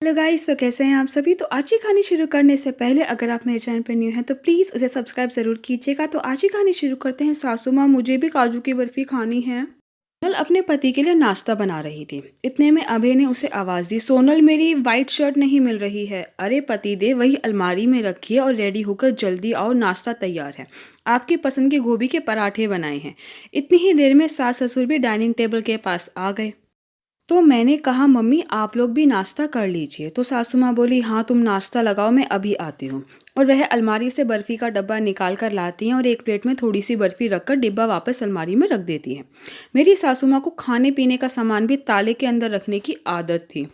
Hello guys, तो कैसे हैं आप सभी। तो आज की कहानी शुरू करने से पहले अगर आप मेरे चैनल पर न्यू हैं तो प्लीज़ उसे सब्सक्राइब ज़रूर कीजिएगा। तो आज की कहानी शुरू करते हैं। सासू माँ, मुझे भी काजू की बर्फ़ी खानी है। सोनल अपने पति के लिए नाश्ता बना रही थी। इतने में अभय ने उसे आवाज़ दी, सोनल मेरी वाइट शर्ट नहीं मिल रही है। अरे पति देव, वही अलमारी में रखी है और रेडी होकर जल्दी आओ, नाश्ता तैयार है। आपकी पसंद के गोभी के पराठे बनाए हैं। इतनी ही देर में सास ससुर भी डाइनिंग टेबल के पास आ गए। तो मैंने कहा, मम्मी आप लोग भी नाश्ता कर लीजिए। तो सासू माँ बोली, हाँ तुम नाश्ता लगाओ, मैं अभी आती हूँ। और वह अलमारी से बर्फ़ी का डब्बा निकाल कर लाती हैं और एक प्लेट में थोड़ी सी बर्फ़ी रखकर डिब्बा वापस अलमारी में रख देती हैं। मेरी सासू माँ को खाने पीने का सामान भी ताले के अंदर रखने की आदत थी।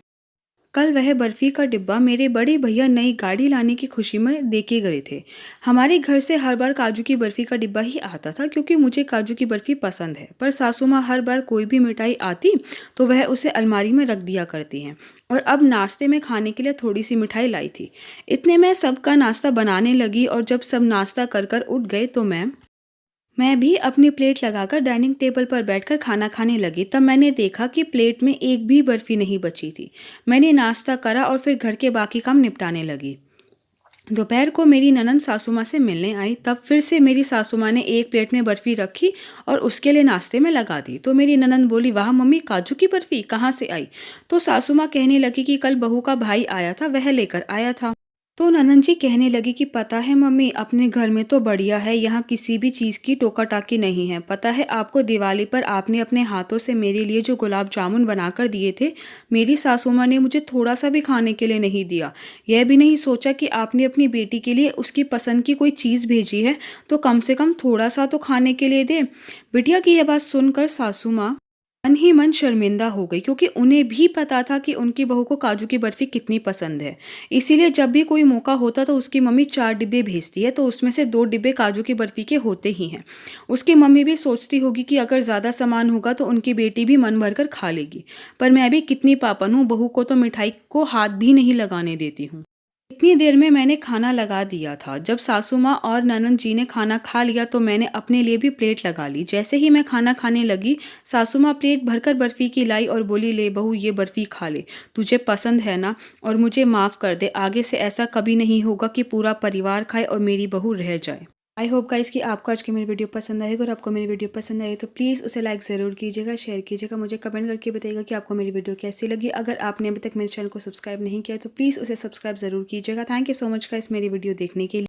कल वह बर्फ़ी का डिब्बा मेरे बड़े भैया नई गाड़ी लाने की खुशी में देके गए थे। हमारे घर से हर बार काजू की बर्फ़ी का डिब्बा ही आता था क्योंकि मुझे काजू की बर्फ़ी पसंद है। पर सासू माँ हर बार कोई भी मिठाई आती तो वह उसे अलमारी में रख दिया करती हैं। और अब नाश्ते में खाने के लिए थोड़ी सी मिठाई लाई थी। इतने में सबका नाश्ता बनाने लगी और जब सब नाश्ता कर कर उठ गए तो मैं भी अपनी प्लेट लगाकर डाइनिंग टेबल पर बैठकर खाना खाने लगी। तब मैंने देखा कि प्लेट में एक भी बर्फ़ी नहीं बची थी। मैंने नाश्ता करा और फिर घर के बाकी काम निपटाने लगी। दोपहर को मेरी ननंद सासू माँ से मिलने आई। तब फिर से मेरी सासू माँ ने एक प्लेट में बर्फ़ी रखी और उसके लिए नाश्ते में लगा दी। तो मेरी ननंद बोली, वाह मम्मी, काजू की बर्फ़ी कहाँ से आई। तो सासू माँ कहने लगी कि कल बहू का भाई आया था, वह लेकर आया था। तो ननंद जी कहने लगी कि पता है मम्मी, अपने घर में तो बढ़िया है, यहाँ किसी भी चीज़ की टोका टाकी नहीं है। पता है आपको, दिवाली पर आपने अपने हाथों से मेरे लिए जो गुलाब जामुन बनाकर दिए थे, मेरी सासू माँ ने मुझे थोड़ा सा भी खाने के लिए नहीं दिया। यह भी नहीं सोचा कि आपने अपनी बेटी के लिए उसकी पसंद की कोई चीज़ भेजी है तो कम से कम थोड़ा सा तो खाने के लिए दे। बिटिया की यह बात सुनकर सासू माँ मन ही मन शर्मिंदा हो गई क्योंकि उन्हें भी पता था कि उनकी बहू को काजू की बर्फ़ी कितनी पसंद है। इसीलिए जब भी कोई मौका होता तो उसकी मम्मी 4 डिब्बे भेजती है, तो उसमें से 2 डिब्बे काजू की बर्फ़ी के होते ही हैं। उसकी मम्मी भी सोचती होगी कि अगर ज़्यादा सामान होगा तो उनकी बेटी भी मन भर कर खा लेगी। पर मैं भी कितनी पापन हूँ, बहू को तो मिठाई को हाथ भी नहीं लगाने देती हूँ। इतनी देर में मैंने खाना लगा दिया था। जब सासू माँ और ननंद जी ने खाना खा लिया तो मैंने अपने लिए भी प्लेट लगा ली। जैसे ही मैं खाना खाने लगी, सासू माँ प्लेट भरकर बर्फ़ी की लाई और बोली, ले बहू ये बर्फ़ी खा ले, तुझे पसंद है ना, और मुझे माफ़ कर दे। आगे से ऐसा कभी नहीं होगा कि पूरा परिवार खाए और मेरी बहू रह जाए। आई होप गाइस कि आपको आज की मेरी वीडियो पसंद आएगी, और आपको मेरी वीडियो पसंद आई तो प्लीज़ उसे लाइक ज़रूर कीजिएगा, शेयर कीजिएगा, मुझे कमेंट करके बताइएगा कि आपको मेरी वीडियो कैसी लगी। अगर आपने अभी तक मेरे चैनल को सब्सक्राइब नहीं किया तो प्लीज़ उसे सब्सक्राइब ज़रूर कीजिएगा। Thank you so much guys मेरी वीडियो देखने के लिए।